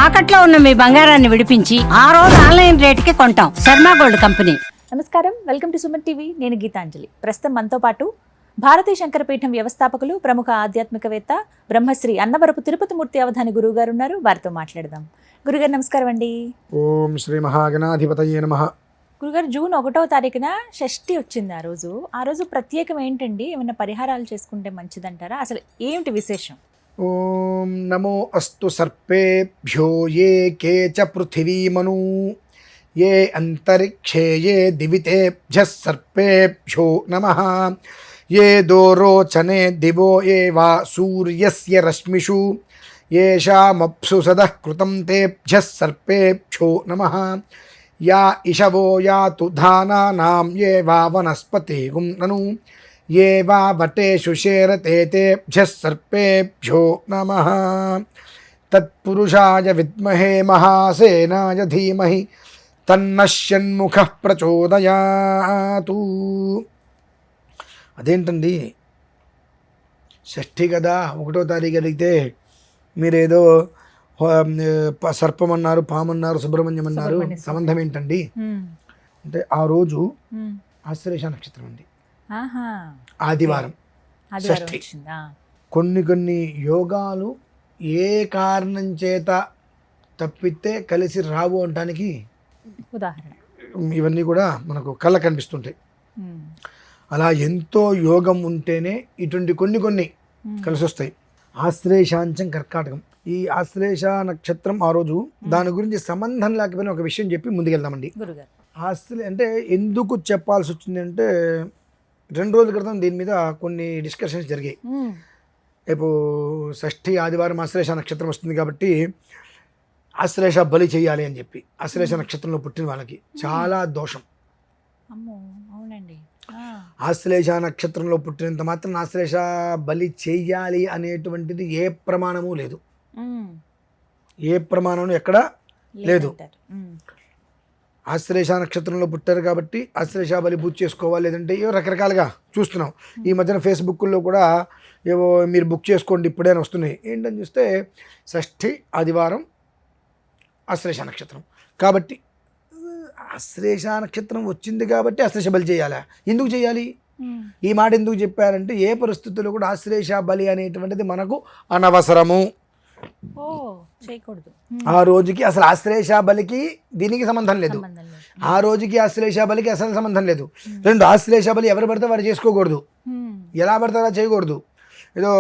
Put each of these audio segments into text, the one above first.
తాకట్లో ఉన్న మీ బంగారాన్ని విడిపించి ఆ రోజు ఆన్లైన్ రేటుకి కొంటాం. Sharma gold company. నమస్కారం, వెల్కమ్ టు సుమన్ టీవీ. నేను గీతాంజలి. ప్రస్తుతం మనతో పాటు భారతీయ శంకరపీఠం వ్యవస్థాపకులు, ప్రముఖ ఆధ్యాత్మికవేత్త, బ్రహ్మశ్రీ అన్నవరపు తిరుపతిమూర్తి అవధాని గురువు గారు ఉన్నారు. వారితో మాట్లాడదాం. గురుగారు నమస్కారం అండి. ఓం శ్రీ మహాగణాధిపతయే నమః. గురుగారు, జూన్ 1వ తారీఖున షష్ఠి వచ్చింది. ఆ రోజు ప్రత్యేకం ఏంటండి? ఏమైనా పరిహారాలు చేసుకుంటే మంచిదంటారా? అసలు ఏమిటి విశేషం? ఓం నమో అస్తు సర్పేభ్యో ఏ కేచ పృథివీమను ఏ అంతరిక్షే ఏ దివితేభ్యః సర్పేభ్యో నమః ఏ దోరోచనే దివో ఏ వా సూర్యస్య రశ్మిషు ఏషామప్సు సదః కృతం తేభ్యః సర్పేభ్యో నమః యా ఇషవో యాతు ధానానాం ఏ వా వనస్పతిగుం నను ఏ వా వటేషు శేరతే తేభ్యః సర్పేభ్యో నమః తత్పురుషాయ విద్మహే మహాసేనాయ ధీమహి తన్నః షణ్ముఖః ప్రచోదయాతు. అదేంటండి, షష్ఠి కదా, 1వ తారీఖు అడిగితే మీరేదో సర్పం అన్నారు, పామన్నారు, సుబ్రహ్మణ్యం అన్నారు. సంబంధం ఏంటండి అంటే ఆ రోజు ఆశ్లేష నక్షత్రం అండి, ఆదివారం షష్ఠి. కొన్ని యోగాలు ఏ కారణం చేత తప్పితే కలిసి రావు అనడానికి ఉదాహరణ ఇవన్నీ కూడా మనకు కళ్ళ కనిపిస్తుంటాయి. అలా ఎంతో యోగం ఉంటేనే ఇటువంటి కొన్ని కలిసి వస్తాయి. ఆశ్లేషాంచం కర్కాటకం. ఈ ఆశ్లేష నక్షత్రం ఆ రోజు, దాని గురించి సంబంధం లేకపోయినా ఒక విషయం చెప్పి ముందుకెళ్దామండి. అంటే ఎందుకు చెప్పాల్సి వచ్చింది అంటే, 2 రోజుల క్రితం దీని మీద కొన్ని డిస్కషన్స్ జరిగాయి. రేపు షష్ఠి ఆదివారం ఆశ్లేష నక్షత్రం వస్తుంది కాబట్టి ఆశ్లేష బలి చేయాలి అని చెప్పి, ఆశ్లేష నక్షత్రంలో పుట్టిన వాళ్ళకి చాలా దోషం. ఆశ్లేష నక్షత్రంలో పుట్టినంత మాత్రం ఆశ్లేష బలి చేయాలి అనేటువంటిది ఏ ప్రమాణము లేదు. ఏ ప్రమాణం ఎక్కడ లేదు. ఆశ్లేష నక్షత్రంలో పుట్టారు కాబట్టి ఆశ్లేష బలి బుక్ చేసుకోవాలి, లేదంటే ఏవో రకరకాలుగా చూస్తున్నాం. ఈ మధ్యన ఫేస్బుక్లో కూడా ఏవో మీరు బుక్ చేసుకోండి ఇప్పుడే అని వస్తున్నాయి. ఏంటని చూస్తే షష్ఠి ఆదివారం ఆశ్లేష నక్షత్రం కాబట్టి, ఆశ్లేష నక్షత్రం వచ్చింది కాబట్టి ఆశ్లేష బలి చేయాలా? ఎందుకు చేయాలి? ఈ మాట ఎందుకు చెప్పారంటే, ఏ పరిస్థితుల్లో కూడా ఆశ్లేష బలి అనేటువంటిది మనకు అనవసరము. ఆ రోజుకి అసలు ఆశ్లేష బలికి దీనికి సంబంధం లేదు. ఆ రోజుకి ఆశ్లేష బలికి అసలు సంబంధం లేదు. 2, ఆశ్లేష బలి ఎవరు పడితే వారు చేసుకోకూడదు, ఎలా పడితే అలా చేయకూడదు. ఏదో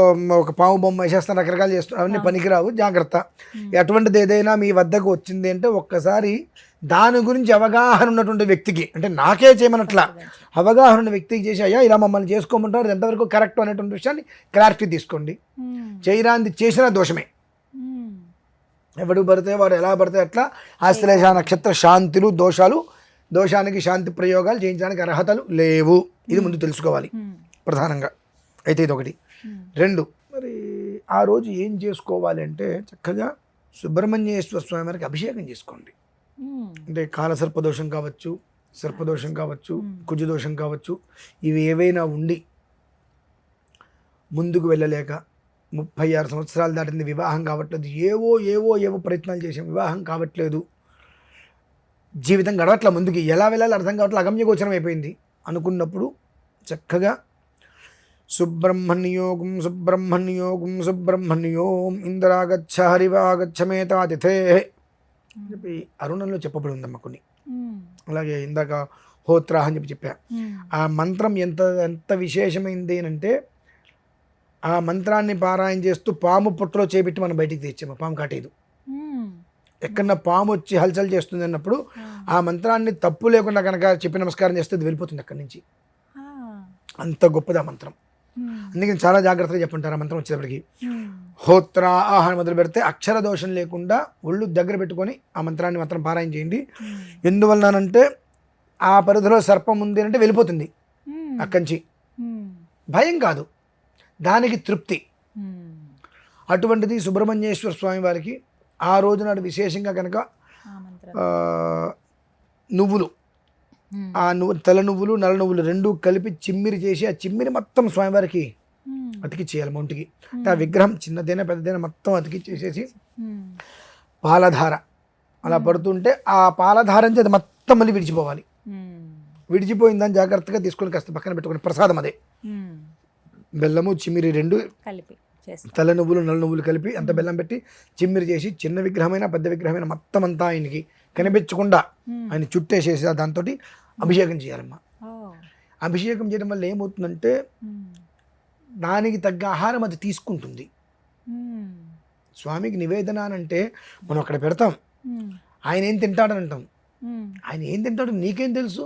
ఒక పాము బొమ్మ వేసేస్తాను, రకరకాలు చేస్తాం, అవన్నీ పనికిరావు, జాగ్రత్త. అటువంటిది ఏదైనా మీ వద్దకు వచ్చింది అంటే ఒక్కసారి దాని గురించి అవగాహన ఉన్నటువంటి వ్యక్తికి, అంటే నాకే చేయమన్నట్లా అవగాహన ఉన్న వ్యక్తికి చేసి, అయ్యా ఇలా మమ్మల్ని చేసుకోమంటారు, ఎంతవరకు కరెక్ట్ అనేటువంటి విషయాన్ని క్లారిటీ తీసుకోండి. చేయరాంది చేసిన దోషమే. ఎవడు పడితే వాడు ఎలా పడితే అట్లా ఆశ్లేష నక్షత్ర శాంతులు దోషానికి శాంతి ప్రయోగాలు చేయించడానికి అర్హతలు లేవు. ఇది ముందు తెలుసుకోవాలి ప్రధానంగా. అయితే ఇది ఒకటి. 2, మరి ఆ రోజు ఏం చేసుకోవాలి అంటే, చక్కగా సుబ్రహ్మణ్యేశ్వర స్వామి వారికి అభిషేకం చేసుకోండి. అంటే కాలసర్పదోషం కావచ్చు, సర్పదోషం కావచ్చు, కుజదోషం కావచ్చు, ఇవి ఏవైనా ఉండి ముందుకు వెళ్ళలేక 36 సంవత్సరాలు దాటింది, వివాహం కావట్లేదు, ఏవో ప్రయత్నాలు చేసాం, వివాహం కావట్లేదు, జీవితం గడవట్ల, ముందుకి ఎలా వెళ్ళాలి అర్థం కావట్లేదు, అగమ్యగోచరం అయిపోయింది అనుకున్నప్పుడు చక్కగా సుబ్రహ్మణ్యోగం ఇంద్రాగచ్చ హరివాగచ్చ మేతాతిథే చెప్పి అరుణంలో చెప్పబడి ఉందమ్మా కొన్ని. అలాగే ఇందాక హోత్రా అని చెప్పా. ఆ మంత్రం ఎంత విశేషమైంది అంటే, ఆ మంత్రాన్ని పారాయణ చేస్తూ పాము పుట్టలో చేపెట్టి మనం బయటికి తెచ్చాము. పాము కాటేదు. ఎక్కడన్నా పాము వచ్చి హల్చల్ చేస్తుంది అన్నప్పుడు ఆ మంత్రాన్ని తప్పు లేకుండా కనుక చెప్పి నమస్కారం చేస్తే అది వెళ్ళిపోతుంది అక్కడి నుంచి. అంత గొప్పది ఆ మంత్రం. అందుకని చాలా జాగ్రత్తగా చెప్పుంటారు ఆ మంత్రం వచ్చేటప్పటికి. హోత్రా ఆహారం మొదలు పెడితే అక్షర దోషం లేకుండా ఒళ్ళు దగ్గర పెట్టుకొని ఆ మంత్రాన్ని మాత్రం పారాయణ చేయండి. ఎందువలనంటే ఆ పరిధిలో సర్పం ఉంది అంటే వెళ్ళిపోతుంది అక్కడి నుంచి. భయం కాదు, దానికి తృప్తి. అటువంటిది సుబ్రహ్మణ్యేశ్వర స్వామి వారికి ఆ రోజు నాడు విశేషంగా కనుక నువ్వులు, ఆ తెల్ల నువ్వులు నల్ల నువ్వులు 2 కలిపి చిమ్మిరి చేసి, ఆ చిమ్మిరి మొత్తం స్వామివారికి అతికిచ్చేయాలి ఒంటికి. ఆ విగ్రహం చిన్నదైనా పెద్దదైనా మొత్తం అతికిచ్చేసేసి పాలధార అలా పడుతుంటే ఆ పాలధార నుంచి అది మొత్తం మళ్ళీ విడిచిపోవాలి. విడిచిపోయిందని జాగ్రత్తగా తీసుకొని కాస్త పక్కన పెట్టుకుని ప్రసాదం అదే బెల్లము చిమ్మిరి 2 కలిపి తెల్ల నువ్వులు నల్ల నువ్వులు కలిపి అంత బెల్లం పెట్టి చిమ్మిరి చేసి చిన్న విగ్రహమైన పెద్ద విగ్రహమైన మొత్తం అంతా ఆయనకి కనిపించకుండా ఆయన చుట్టేసేసి దాంతో అభిషేకం చేయాలమ్మా. అభిషేకం చేయడం వల్ల ఏమవుతుందంటే దానికి తగ్గ ఆహారం అది తీసుకుంటుంది. స్వామికి నివేదన అంటే మనం అక్కడ పెడతాం, ఆయన ఏం తింటాడని అంటాం. ఆయన ఏం తింటాడు నీకేం తెలుసు?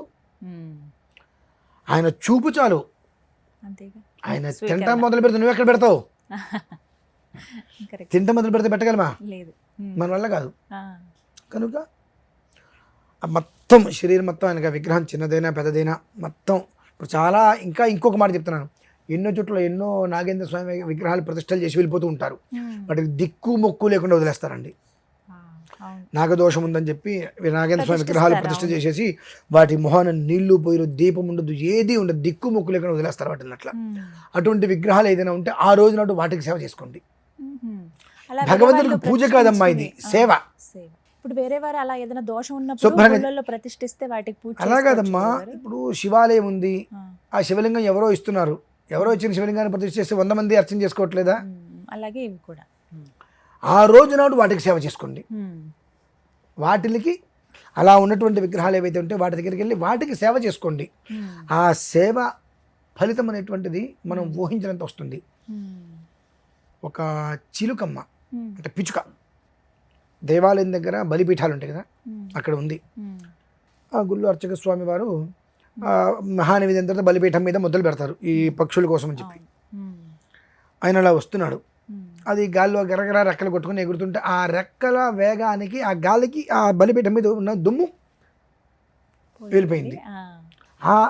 ఆయన చూపు చాలు. ఆయన తింటా మొదలు పెడితే నువ్వు ఎక్కడ పెడతావు? తింట మొదలు పెడితే పెట్టగలమా? మన వల్ల కాదు. కనుక మొత్తం శరీరం మొత్తం ఆయనకి విగ్రహం చిన్నదైనా పెద్దదైనా మొత్తం ఇప్పుడు చాలా ఇంకొక మాట చెప్తున్నాను, ఎన్నో చోట్ల ఎన్నో నాగేంద్ర స్వామి విగ్రహాలు ప్రతిష్టలు చేసి వెళ్ళిపోతూ ఉంటారు. వాటికి దిక్కు మొక్కు లేకుండా వదిలేస్తారండి. నాగదోషం ఉందని చెప్పి నాగేంద్ర స్వామి విగ్రహాలు ప్రతిష్ట చేసేసి వాటి మొహాన నీళ్లు పోయిరు, దీపం ఉండదు, ఏది ఉండదు, దిక్కు మొక్కు లేకుండా వదిలేస్తారు వాటిని. అట్లా అటువంటి విగ్రహాలు ఏదైనా ఉంటే ఆ రోజు నాడు వాటికి సేవ చేసుకోండి. భగవంతుడికి పూజ కాదమ్మా, ఇది సేవ. ఇప్పుడు వేరే వారు అలా ఏదైనా దోషం ఉన్నప్పుడు ప్రతిష్ఠిస్తే వాటికి పూజ అలా కాదమ్మా. ఇప్పుడు శివాలయం ఉంది, ఆ శివలింగం ఎవరో ఇస్తున్నారు, ఎవరో ఇచ్చిన శివలింగాన్ని ప్రతిష్ఠ చేస్తే 100 మంది అర్చన చేసుకోవట్లేదా? అలాగే ఇవి కూడా ఆ రోజు నాడు వాటికి సేవ చేసుకోండి. వాటికి అలా ఉన్నటువంటి విగ్రహాలు ఏవైతే ఉంటే వాటి దగ్గరికి వెళ్ళి వాటికి సేవ చేసుకోండి. ఆ సేవ ఫలితం అనేటువంటిది మనం ఊహించినంత వస్తుంది. ఒక చిలుకమ్మ అంటే పిచ్చుక దేవాలయం దగ్గర బలిపీఠాలు ఉంటాయి కదా, అక్కడ ఉంది. ఆ గుళ్ళు అర్చక స్వామి వారు మహానివేదన తర్వాత బలిపీఠం మీద మొదలు పెడతారు ఈ పక్షుల కోసం అని చెప్పి. ఆయన అలా వస్తున్నాడు, అది గాల్లో గరగర రెక్కలు కొట్టుకుని ఎగురుతుంటే ఆ రెక్కల వేగానికి ఆ గాలికి ఆ బలిపీఠం మీద ఉన్న దుమ్ము వెళ్ళిపోయింది.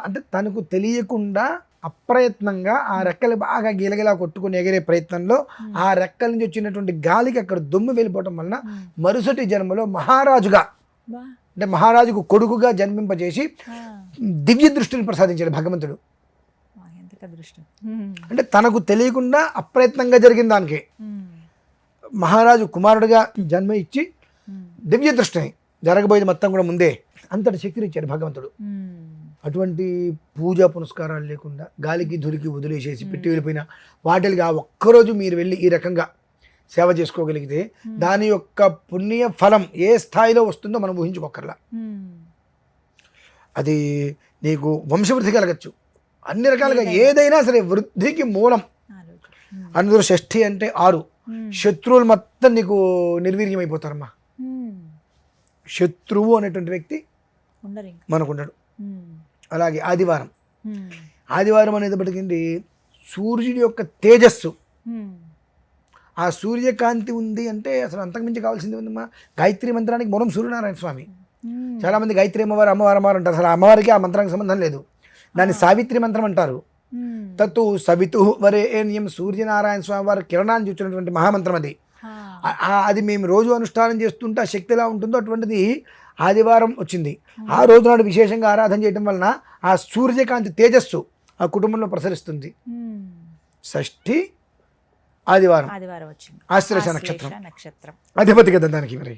అంటే తనకు తెలియకుండా అప్రయత్నంగా ఆ రెక్కలు బాగా గిలగిలా కొట్టుకుని ఎగిరే ప్రయత్నంలో ఆ రెక్కల నుంచి వచ్చినటువంటి గాలికి అక్కడ దుమ్ము వెళ్ళిపోవటం వలన మరుసటి జన్మలో మహారాజుగా అంటే మహారాజుకు కొడుకుగా జన్మింపజేసి దివ్య దృష్టిని ప్రసాదించాడు భగవంతుడు. అంటే తనకు తెలియకుండా అప్రయత్నంగా జరిగిన దానికి మహారాజు కుమారుడిగా జన్మ ఇచ్చి దివ్య దృష్టిని జరగబోయేది మొత్తం కూడా ముందే అంతటి శక్తిని ఇచ్చాడు భగవంతుడు. అటువంటి పూజా పునస్కారాలు లేకుండా గాలికి ధురికి వదిలేసేసి పెట్టి వెళ్ళిపోయిన వాటికి ఆ ఒక్కరోజు మీరు వెళ్ళి ఈ రకంగా సేవ చేసుకోగలిగితే దాని యొక్క పుణ్య ఫలం ఏ స్థాయిలో వస్తుందో మనం ఊహించుకోకర్లా. అది నీకు వంశవృద్ధి కలగచ్చు, అన్ని రకాలుగా ఏదైనా సరే వృద్ధికి మూలం. అందులో 6 అంటే 6 శత్రువులు మొత్తం నీకు నిర్వీర్యం అయిపోతారమ్మా. శత్రువు అనేటువంటి వ్యక్తి మనకున్నాడు. అలాగే ఆదివారం అనేటప్పటికండి సూర్యుడి యొక్క తేజస్సు, ఆ సూర్యకాంతి ఉంది అంటే అసలు అంతకుమించి కావాల్సింది ఉందమ్మా. గాయత్రి మంత్రానికి మూలం సూర్యనారాయణ స్వామి. చాలామంది గాయత్రి అమ్మవారు అంటారు, అసలు అమ్మవారికి ఆ మంత్రానికి సంబంధం లేదు. దాన్ని సావిత్రి మంత్రం అంటారు. తత్తు సవితు వరేణ్యం సూర్యనారాయణ స్వామి వారు కిరణాన్ని చూసినటువంటి మహామంత్రం అది. అది మేము రోజు అనుష్ఠానం చేస్తుంటే ఆ శక్తి ఎలా ఉంటుందో అటువంటిది ఆదివారం వచ్చింది. ఆ రోజు నాడు విశేషంగా ఆరాధన చేయడం వలన ఆ సూర్యకాంతి తేజస్సు ఆ కుటుంబంలో ప్రసరిస్తుంది. 6 ఆదివారం ఆశ్లేష నక్షత్రం అధిపతి కదా దానికి. మరి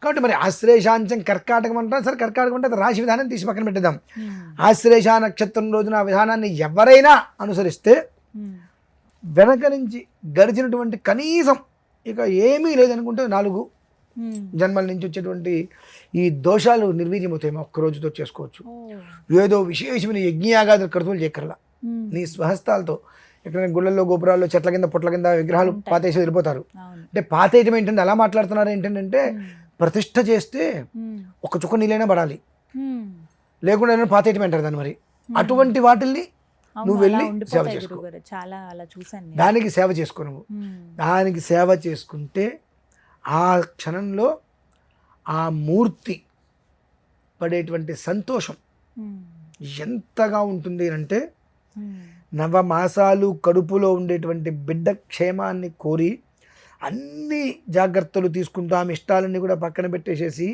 కాబట్టి మరి ఆశ్లేషాంచం కర్కాటకం అంటారు. సరే కర్కాటకం అంటే రాశి విధానం తీసి పక్కన పెట్టేద్దాం. ఆశ్లేష నక్షత్రం రోజున ఆ విధానాన్ని ఎవరైనా అనుసరిస్తే వెనక నుంచి గడిచినటువంటి కనీసం ఇక ఏమీ లేదనుకుంటే 4 జన్మల నుంచి వచ్చేటువంటి ఈ దోషాలు నిర్వీర్యమవుతాయి. ఒక్క రోజుతో చేసుకోవచ్చు. ఏదో విశేషమైన యజ్ఞయాగాదులు కర్తులు చేయక్కర్లా. నీ స్వహస్తాలతో ఎక్కడైనా గుళ్ళల్లో గోపురాల్లో చెట్ల కింద పొట్ల కింద విగ్రహాలు పాతేసి వెళ్ళిపోతారు. అంటే పాతేయటం ఏంటంటే అలా మాట్లాడుతున్నారు ఏంటంటే ప్రతిష్ఠ చేస్తే ఒక చుక్క నీళ్ళైనా పడాలి, లేకుండా పాతేయటం అంటారు దాన్ని. మరి అటువంటి వాటిల్ని నువ్వు వెళ్ళి సేవ చేసుకో. దానికి సేవ చేసుకో. నువ్వు దానికి సేవ చేసుకుంటే ఆ క్షణంలో ఆ మూర్తి పడేటువంటి సంతోషం ఎంతగా ఉంటుంది అంటే 9 మాసాలు కడుపులో ఉండేటువంటి బిడ్డ క్షేమాన్ని కోరి అన్ని జాగ్రత్తలు తీసుకుంటూ ఆమె ఇష్టాలన్నీ కూడా పక్కన పెట్టేసేసి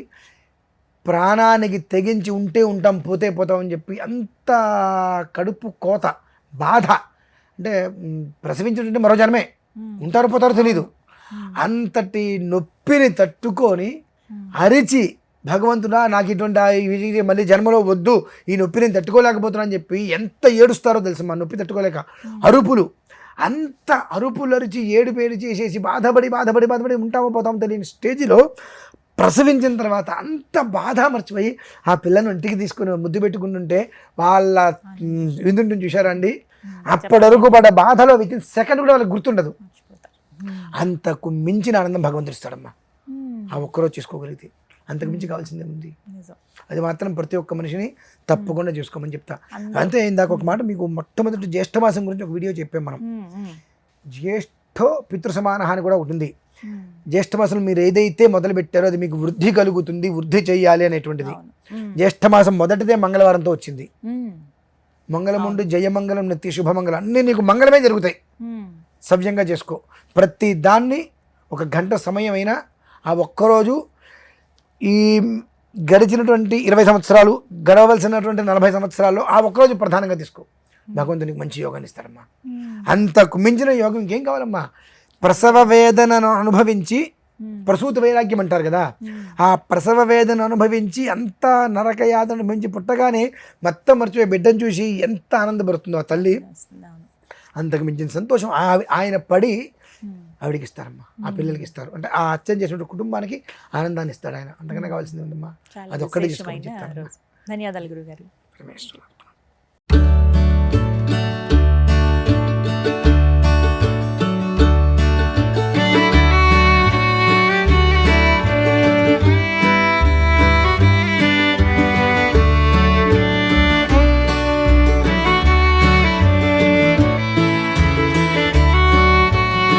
ప్రాణానికి తెగించి ఉంటే ఉంటాం పోతే పోతామని చెప్పి అంత కడుపు కోత బాధ. అంటే ప్రసవించుంటే మరో జన్మే, ఉంటారో పోతారో తెలీదు. అంతటి నొప్పిని తట్టుకొని అరిచి భగవంతుడా నాకు ఇటువంటి ఇది మళ్ళీ జన్మలో వద్దు, ఈ నొప్పి నేను తట్టుకోలేకపోతున్నా అని చెప్పి ఎంత ఏడుస్తారో తెలుసు మా నొప్పి తట్టుకోలేక. అరుపులు, అంత అరుపులు అరిచి ఏడుపేడు చేసేసి బాధపడి ఉంటామో పోతామో తెలియని స్టేజ్లో ప్రసవించిన తర్వాత అంత బాధ మర్చిపోయి ఆ పిల్లను ఇంటికి తీసుకుని ముద్దు పెట్టుకుంటుంటే వాళ్ళ వింటుంటే చూశారండి, అప్పటి వరకు పడ్డ బాధలో విత్ ఇన్ సెకండ్ కూడా వాళ్ళకి గుర్తుండదు. అంతకు మించిన ఆనందం భగవంతుడు ఇస్తాడమ్మా ఆ ఒక్కరోజు చేసుకోగలిగితే. అంతకు మించి కావాల్సిందే ఉంది. అది మాత్రం ప్రతి ఒక్క మనిషిని తప్పకుండా చేసుకోమని చెప్తా. అంతే. ఇందాక ఒక మాట మీకు మొట్టమొదటి జ్యేష్ఠమాసం గురించి ఒక వీడియో చెప్పాం మనం. జ్యేష్ఠో పితృసమాన అని కూడా ఒకటి ఉంది. జ్యేష్ఠమాసం మీరు ఏదైతే మొదలు పెట్టారో అది మీకు వృద్ధి కలుగుతుంది, వృద్ధి చెయ్యాలి అనేటువంటిది. జ్యేష్ఠమాసం మొదటిదే మంగళవారంతో వచ్చింది. మంగళముండు జయమంగళం నిత్య శుభమంగళం అన్నీ నీకు మంగళమే జరుగుతాయి. సవ్యంగా చేసుకో. ప్రతి దాన్ని ఒక గంట సమయం అయినా ఆ ఒక్కరోజు ఈ గడిచినటువంటి 20 సంవత్సరాలు గడవలసినటువంటి 40 సంవత్సరాల్లో ఆ ఒక్కరోజు ప్రధానంగా తీసుకో. భగవంతునికి మంచి యోగాన్ని ఇస్తారమ్మా. అంతకు మించిన యోగం ఇంకేం కావాలమ్మా? ప్రసవ వేదనను అనుభవించి, ప్రసూత వైరాగ్యం అంటారు కదా, ఆ ప్రసవ వేదన అనుభవించి అంత నరకయాతన అనుభవించి పుట్టగానే మొత్తం మర్చిపోయి బిడ్డను చూసి ఎంత ఆనందపడుతుందో ఆ తల్లి, అంతకు మించిన సంతోషం ఆయన పడి ఆవిడికి ఇస్తారమ్మా, ఆ పిల్లలకి ఇస్తారు. అంటే ఆ అత్యం చేసిన కుటుంబానికి ఆనందాన్ని ఇస్తాడు ఆయన. అంతకన్నా కావాల్సింది ఉందమ్మా. అదొక్కడే చేసుకోమని చెప్తాను. ధన్యవాదాలు గురుగారు. రమేశ్వర.